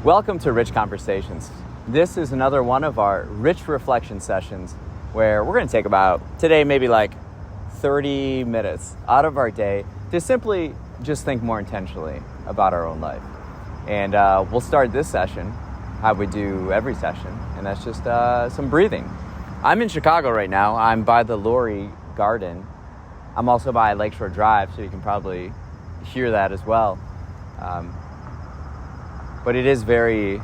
Welcome to Rich Conversations. This is another one of our rich reflection sessions where we're going to take about, today, maybe like 30 minutes out of our day to simply just think more intentionally about our own life. And we'll start this session how we do every session, and that's just some breathing. I'm in Chicago right now. I'm by the Lurie garden. I'm also by Lakeshore Drive, so you can probably hear that as well. But it is very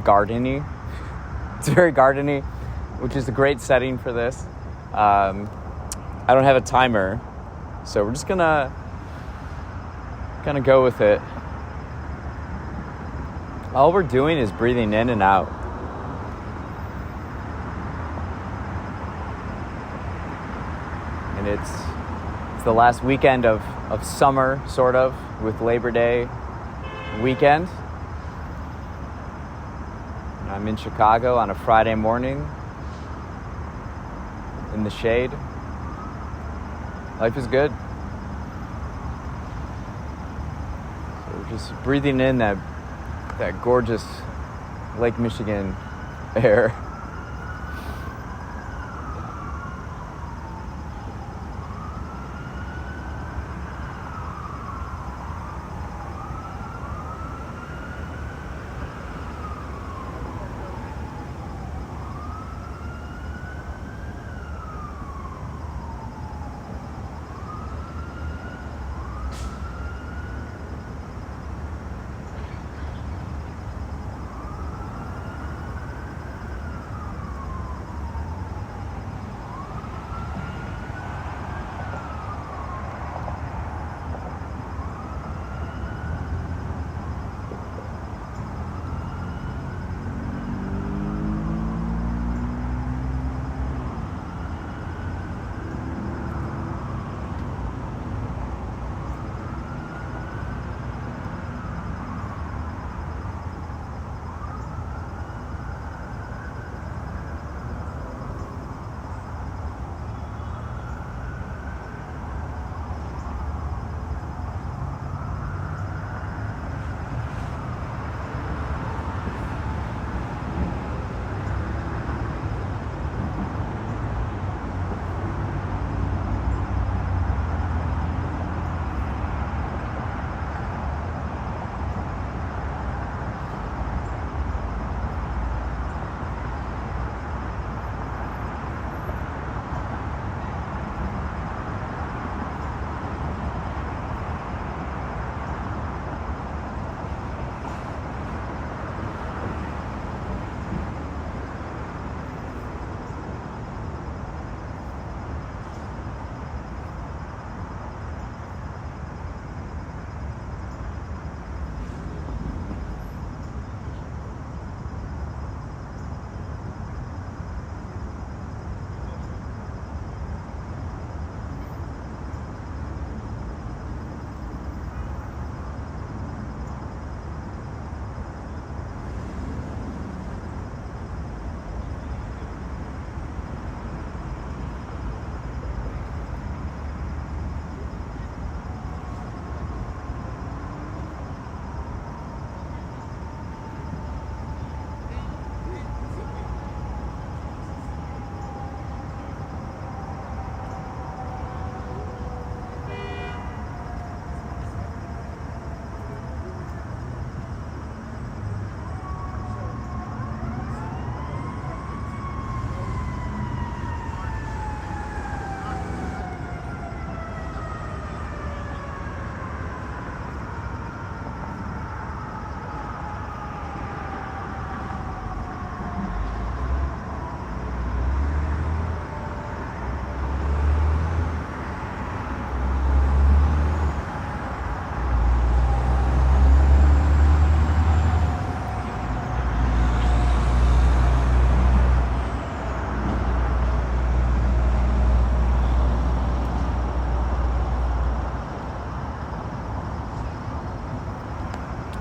gardeny. It's very gardeny, which is a great setting for this. I don't have a timer, so we're just gonna go with it. All we're doing is breathing in and out. And it's the last weekend of summer, sort of, with Labor Day weekend. I'm in Chicago on a Friday morning in the shade. Life is good. So we're just breathing in that gorgeous Lake Michigan air.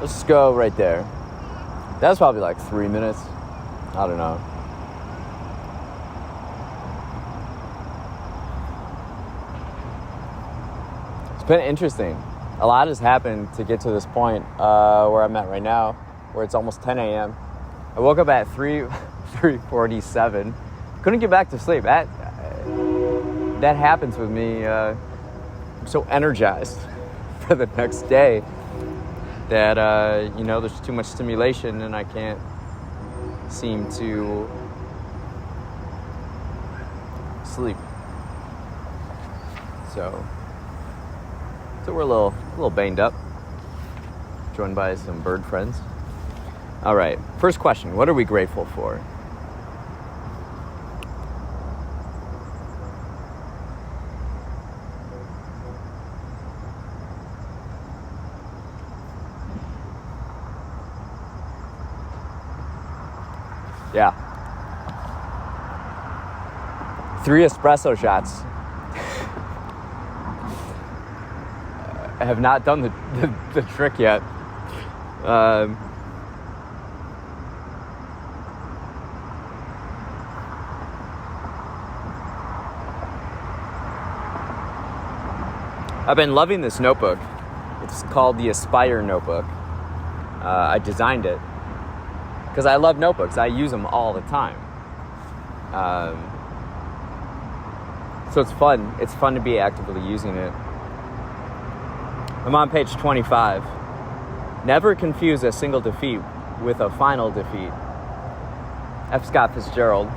Let's just go right there. That's probably like 3 minutes. I don't know. It's been interesting. a lot has happened to get to this point where I'm at right now, where it's almost 10 a.m. I woke up at 3:47. Couldn't get back to sleep. That happens with me. I'm so energized for the next day that, there's too much stimulation and I can't seem to sleep. So we're a little banged up, joined by some bird friends. All right, first question, what are we grateful for? Yeah. 3 espresso shots. I have not done the trick yet. I've been loving this notebook. It's called the Aspire notebook. I designed it because I love notebooks. I use them all the time. So it's fun. It's fun to be actively using it. I'm on page 25. Never confuse a single defeat with a final defeat. F. Scott Fitzgerald.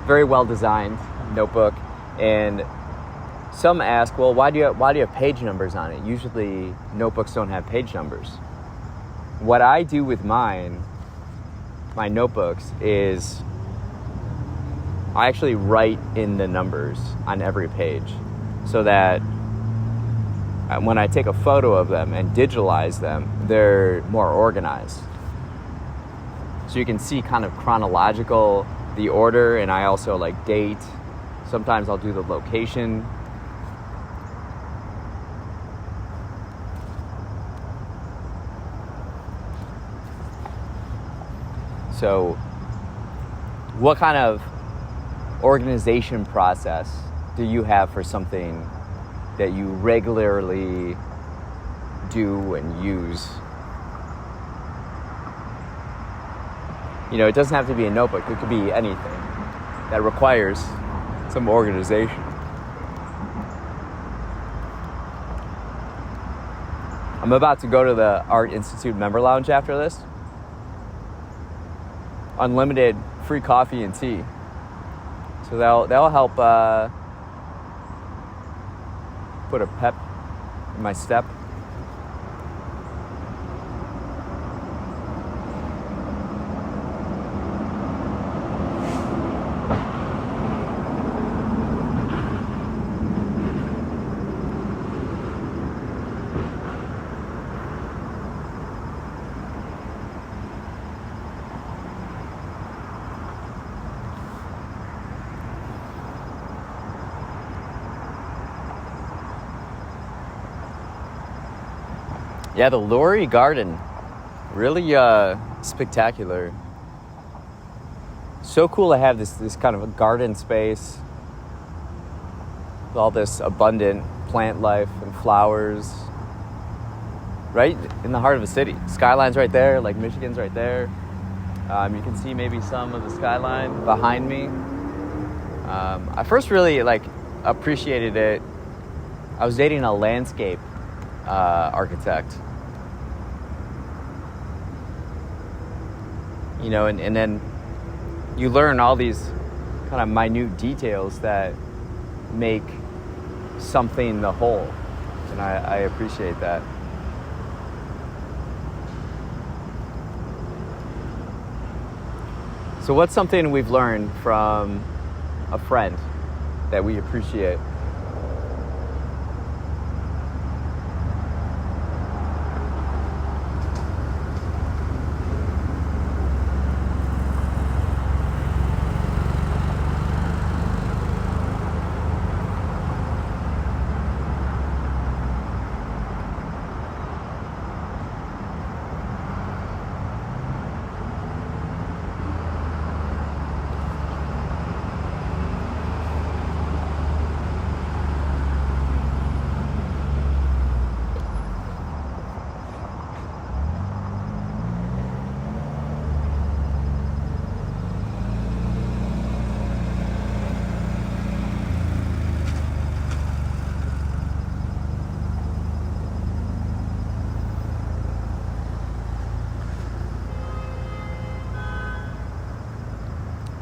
Very well designed notebook. And some ask, well, why do you have page numbers on it? Usually notebooks don't have page numbers. What I do with my notebooks is I actually write in the numbers on every page so that when I take a photo of them and digitalize them, they're more organized. So you can see kind of chronological, the order, and I also like date. Sometimes I'll do the location. So what kind of organization process do you have for something that you regularly do and use? It doesn't have to be a notebook. It could be anything that requires some organization. I'm about to go to the Art Institute member lounge after this. Unlimited free coffee and tea. So that'll help put a pep in my step. Yeah, the Lurie garden, really spectacular. So cool to have this kind of a garden space with all this abundant plant life and flowers, right in the heart of the city. Skyline's right there, like Michigan's right there. You can see maybe some of the skyline behind me. I first really appreciated it. I was dating a landscape architect. And then you learn all these kind of minute details that make something the whole. And I appreciate that. So what's something we've learned from a friend that we appreciate?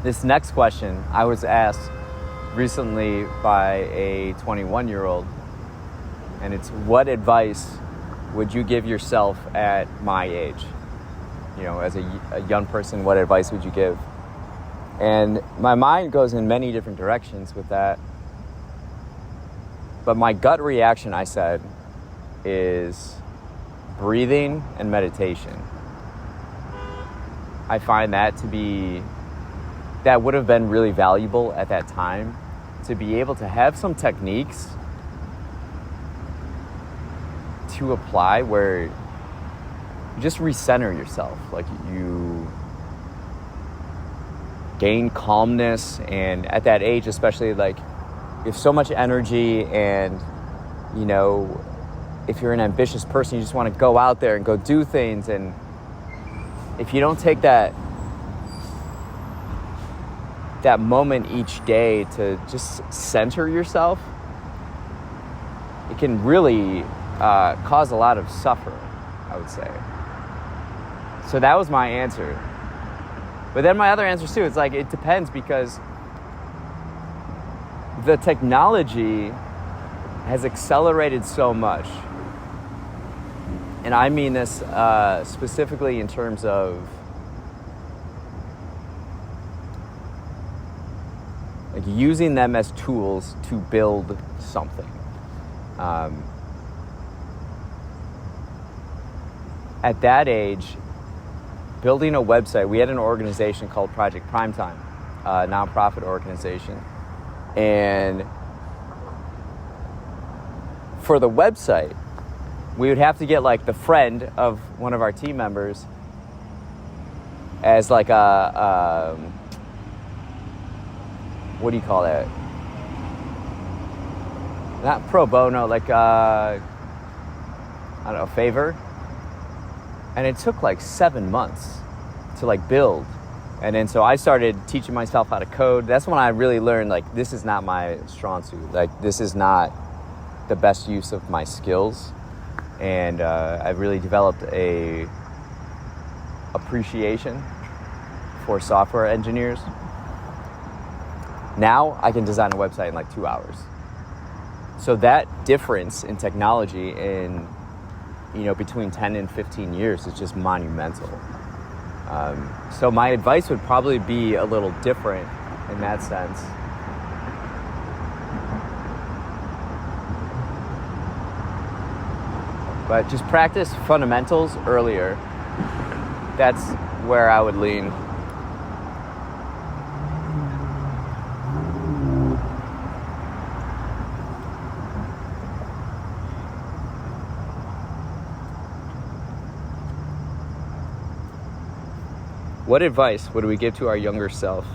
This next question I was asked recently by a 21-year-old, and it's, what advice would you give yourself at my age? You know, as a young person, what advice would you give? And my mind goes in many different directions with that. But my gut reaction, I said, is breathing and meditation. I find that that would have been really valuable at that time, to be able to have some techniques to apply where you just recenter yourself. Like, you gain calmness, and at that age especially, like, you have so much energy, and you know, if you're an ambitious person, you just want to go out there and go do things, and if you don't take that moment each day to just center yourself, it can really cause a lot of suffering, I would say. So that was my answer. But then my other answers too, it's like, it depends, because the technology has accelerated so much. And I mean this specifically in terms of like using them as tools to build something. At that age, building a website, we had an organization called Project Primetime, a nonprofit organization. And for the website, we would have to get like the friend of one of our team members as like a what do you call that? Not pro bono, like I don't know, favor. And it took like 7 months to like build. And then so I started teaching myself how to code. That's when I really learned, like, this is not my strong suit. Like, this is not the best use of my skills. And I really developed a appreciation for software engineers. Now I can design a website in like 2 hours. So that difference in technology in, you know, between 10 and 15 years is just monumental. So my advice would probably be a little different in that sense. But just practice fundamentals earlier. That's where I would lean. What advice would we give to our younger self?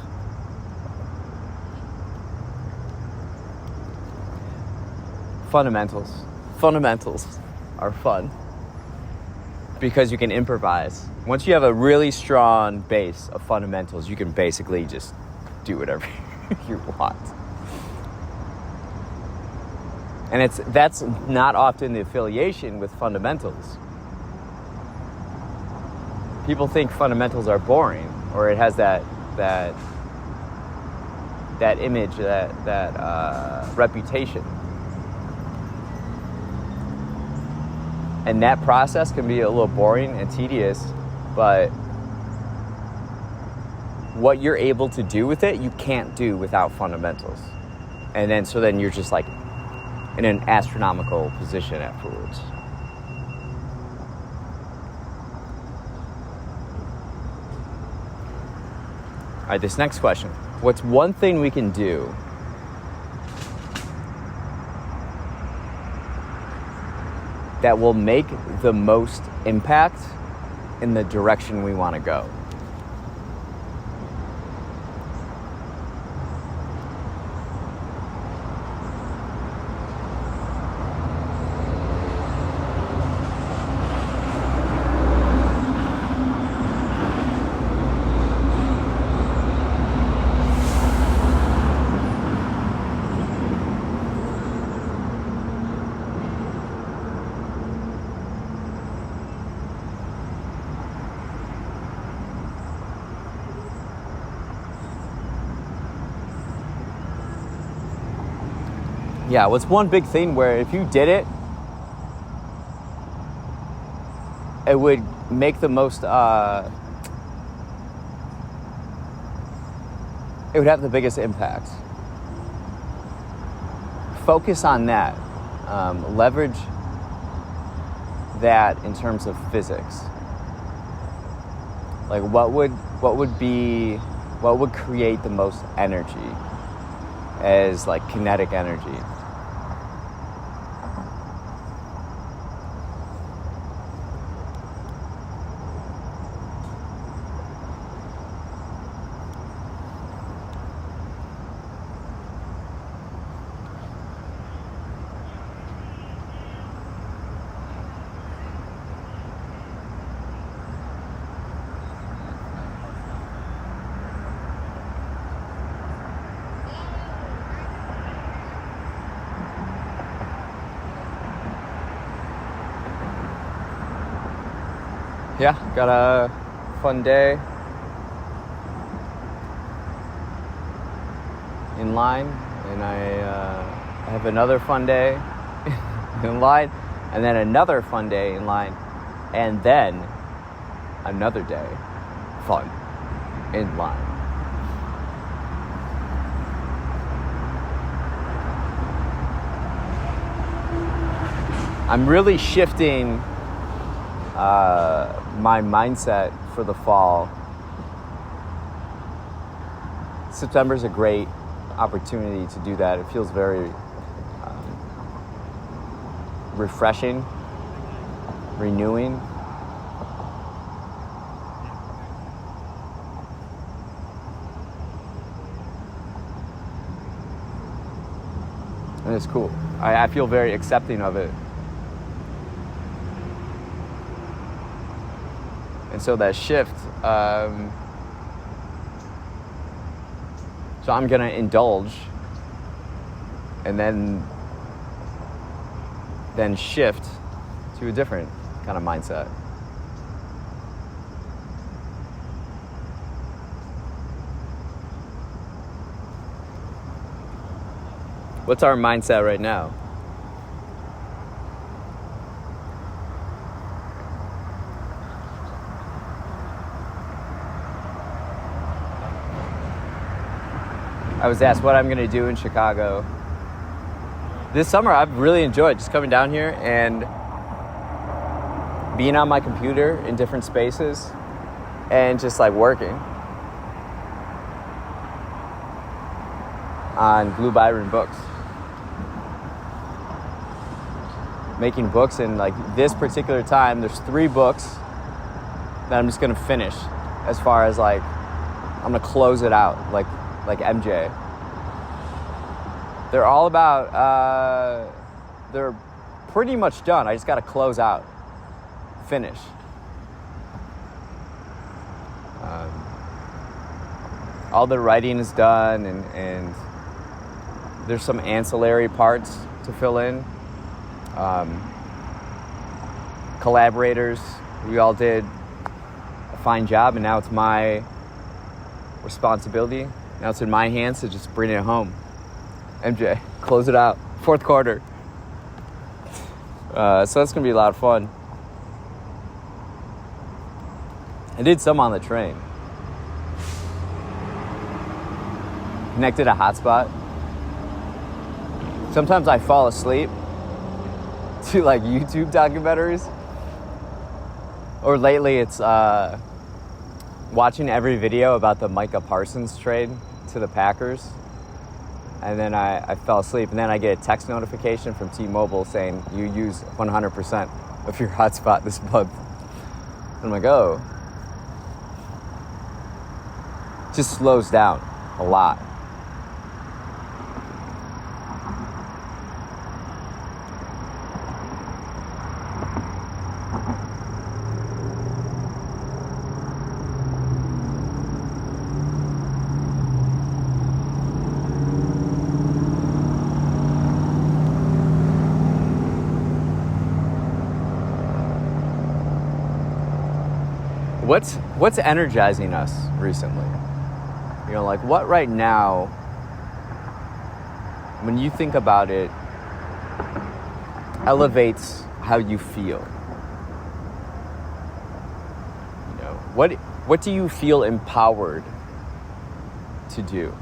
Fundamentals. Fundamentals are fun because you can improvise. Once you have a really strong base of fundamentals, you can basically just do whatever you want. And that's not often the affiliation with fundamentals. People think fundamentals are boring, or it has that image, that reputation. And that process can be a little boring and tedious, but what you're able to do with it, you can't do without fundamentals. And then you're just like in an astronomical position afterwards. All right, this next question. What's one thing we can do that will make the most impact in the direction we want to go? yeah, what's one big thing where if you did it, it would make the most, it would have the biggest impact. Focus on that. Leverage that in terms of physics. Like what would create the most energy as like kinetic energy? Yeah, got a fun day in line, and I have another fun day in line, and then another fun day in line, and then another day fun in line. I'm really shifting my mindset for the fall. September's a great opportunity to do that. It feels very refreshing, renewing. And it's cool. I feel very accepting of it. And so that shift, so I'm gonna indulge and then shift to a different kind of mindset. What's our mindset right now? I was asked what I'm going to do in Chicago. This summer, I've really enjoyed just coming down here and being on my computer in different spaces and just like working on Blue Byron Books. Making books, and like this particular time, there's 3 books that I'm just going to finish as far as like, I'm going to close it out like MJ. They're all about, they're pretty much done. I just got to close out, finish. All the writing is done, and there's some ancillary parts to fill in. Collaborators, we all did a fine job, and now it's my responsibility. Now it's in my hands to just bring it home. MJ, close it out. 4th quarter. So that's going to be a lot of fun. I did some on the train. Connected a hotspot. Sometimes I fall asleep to like YouTube documentaries. Or lately it's watching every video about the Micah Parsons trade to the Packers. And then I fell asleep, and then I get a text notification from T-Mobile saying you use 100% of your hotspot this month. And I'm like, oh. It just slows down a lot. What's energizing us recently? You know, like what right now, when you think about it, elevates how you feel. You know, what do you feel empowered to do?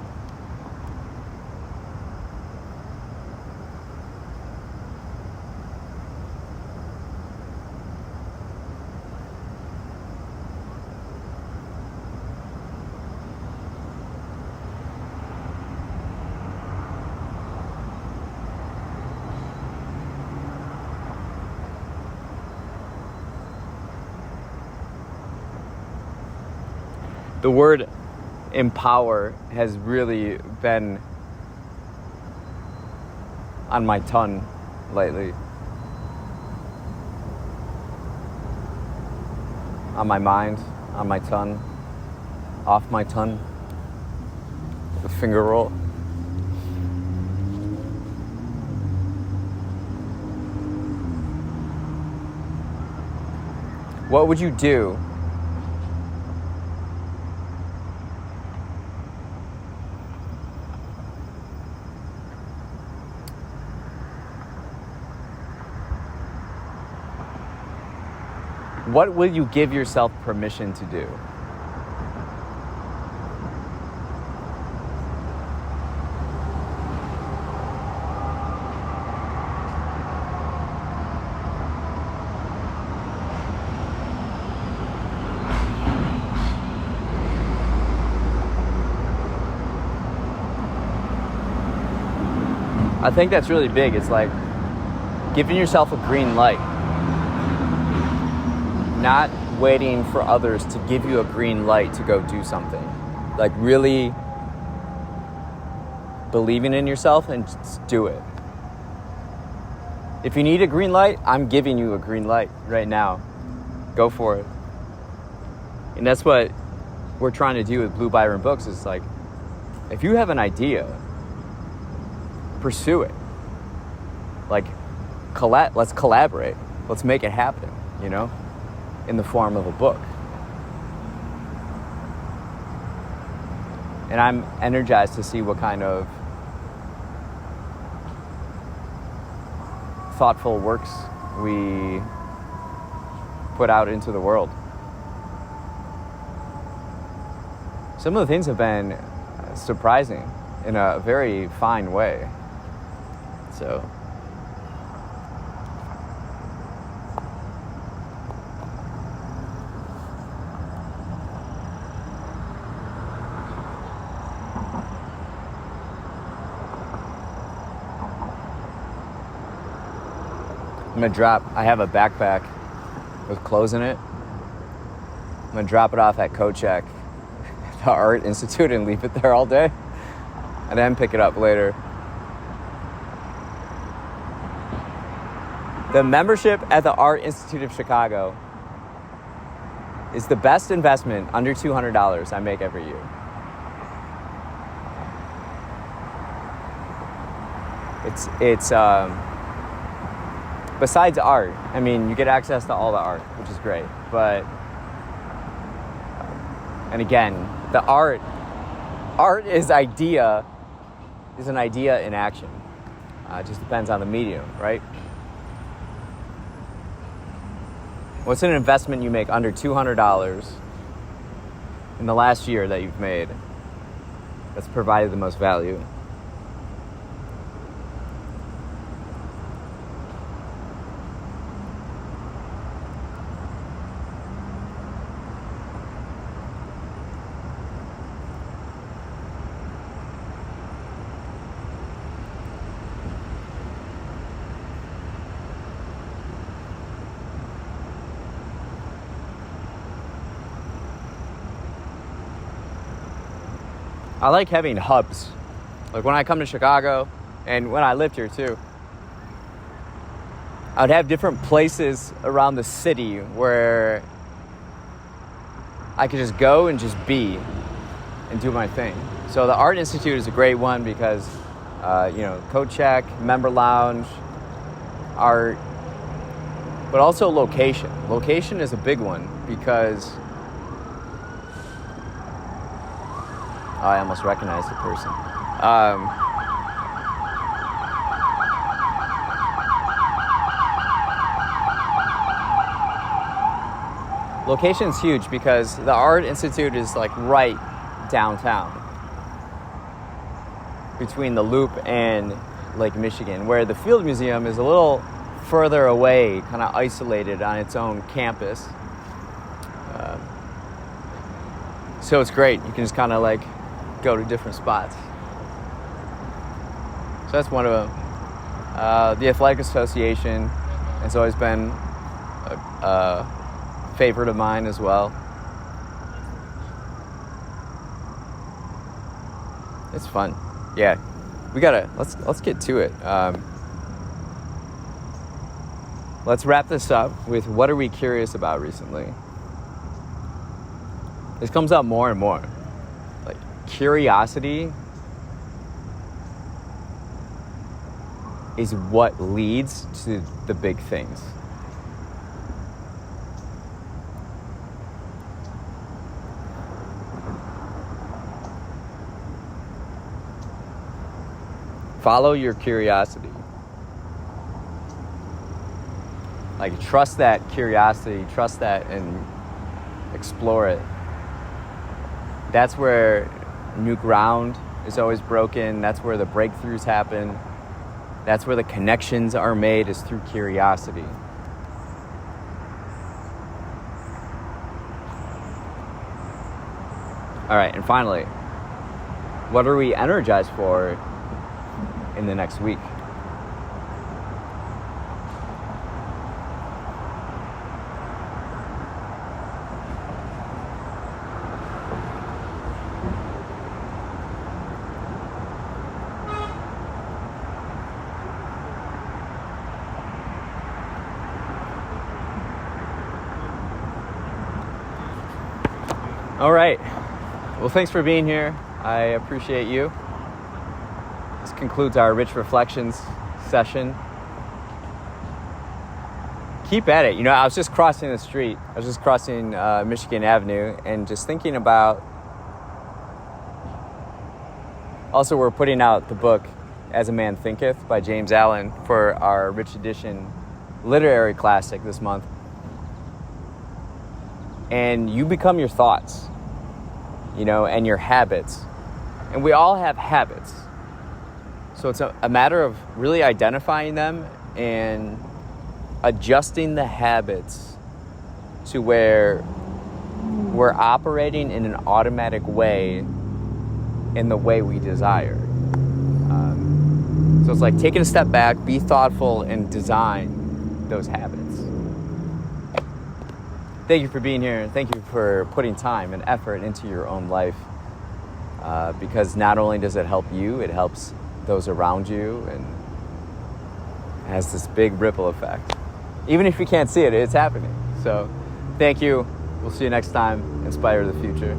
The word empower has really been on my tongue lately. On my mind, on my tongue, off my tongue, the finger roll. What would you do what will you give yourself permission to do? I think that's really big. It's like giving yourself a green light. Not waiting for others to give you a green light to go do something. Like really believing in yourself and just do it. If you need a green light, I'm giving you a green light right now. Go for it. And that's what we're trying to do with Blue Byron Books. Is like, if you have an idea, pursue it. Like, let's collaborate. Let's make it happen, you know? In the form of a book. And I'm energized to see what kind of thoughtful works we put out into the world. Some of the things have been surprising in a very fine way. So I have a backpack with clothes in it. I'm gonna drop it off at Kochek, the Art Institute, and leave it there all day, and then pick it up later. The membership at the Art Institute of Chicago is the best investment under $200 I make every year. It's besides art, I mean, you get access to all the art, which is great. But, and again, the art is an idea in action. It just depends on the medium, right? What's an investment you make under $200 in the last year that you've made that's provided the most value? I like having hubs. Like when I come to Chicago, and when I lived here too, I would have different places around the city where I could just go and just be and do my thing. So the Art Institute is a great one because, Kochek, Member Lounge, art, but also location. Location is a big one because I almost recognized the person. Location's huge because the Art Institute is like right downtown between the Loop and Lake Michigan, where the Field Museum is a little further away, kind of isolated on its own campus. So it's great. You can just kind of like go to different spots. So that's one of them. The Athletic Association has always been a favorite of mine as well. It's fun. Yeah, let's get to it. Let's wrap this up with what are we curious about recently? This comes up more and more. Like, curiosity is what leads to the big things. Follow your curiosity. Like, trust that curiosity, trust that, and explore it. That's where new ground is always broken. That's where the breakthroughs happen. That's where the connections are made, is through curiosity. All right, and finally, what are we energized for in the next week? All right. Well, thanks for being here. I appreciate you. This concludes our Rich Reflections session. Keep at it. You know, I was just crossing the street. I was just crossing Michigan Avenue and just thinking about... Also, we're putting out the book As a Man Thinketh by James Allen for our Rich Edition literary classic this month. And you become your thoughts, you know, and your habits. And we all have habits. So it's a matter of really identifying them and adjusting the habits to where we're operating in an automatic way in the way we desire. So it's like taking a step back, be thoughtful, and design those habits. Thank you for being here, and thank you for putting time and effort into your own life, because not only does it help you, it helps those around you, and has this big ripple effect. Even if you can't see it, it's happening. So thank you. We'll see you next time. Inspire the future.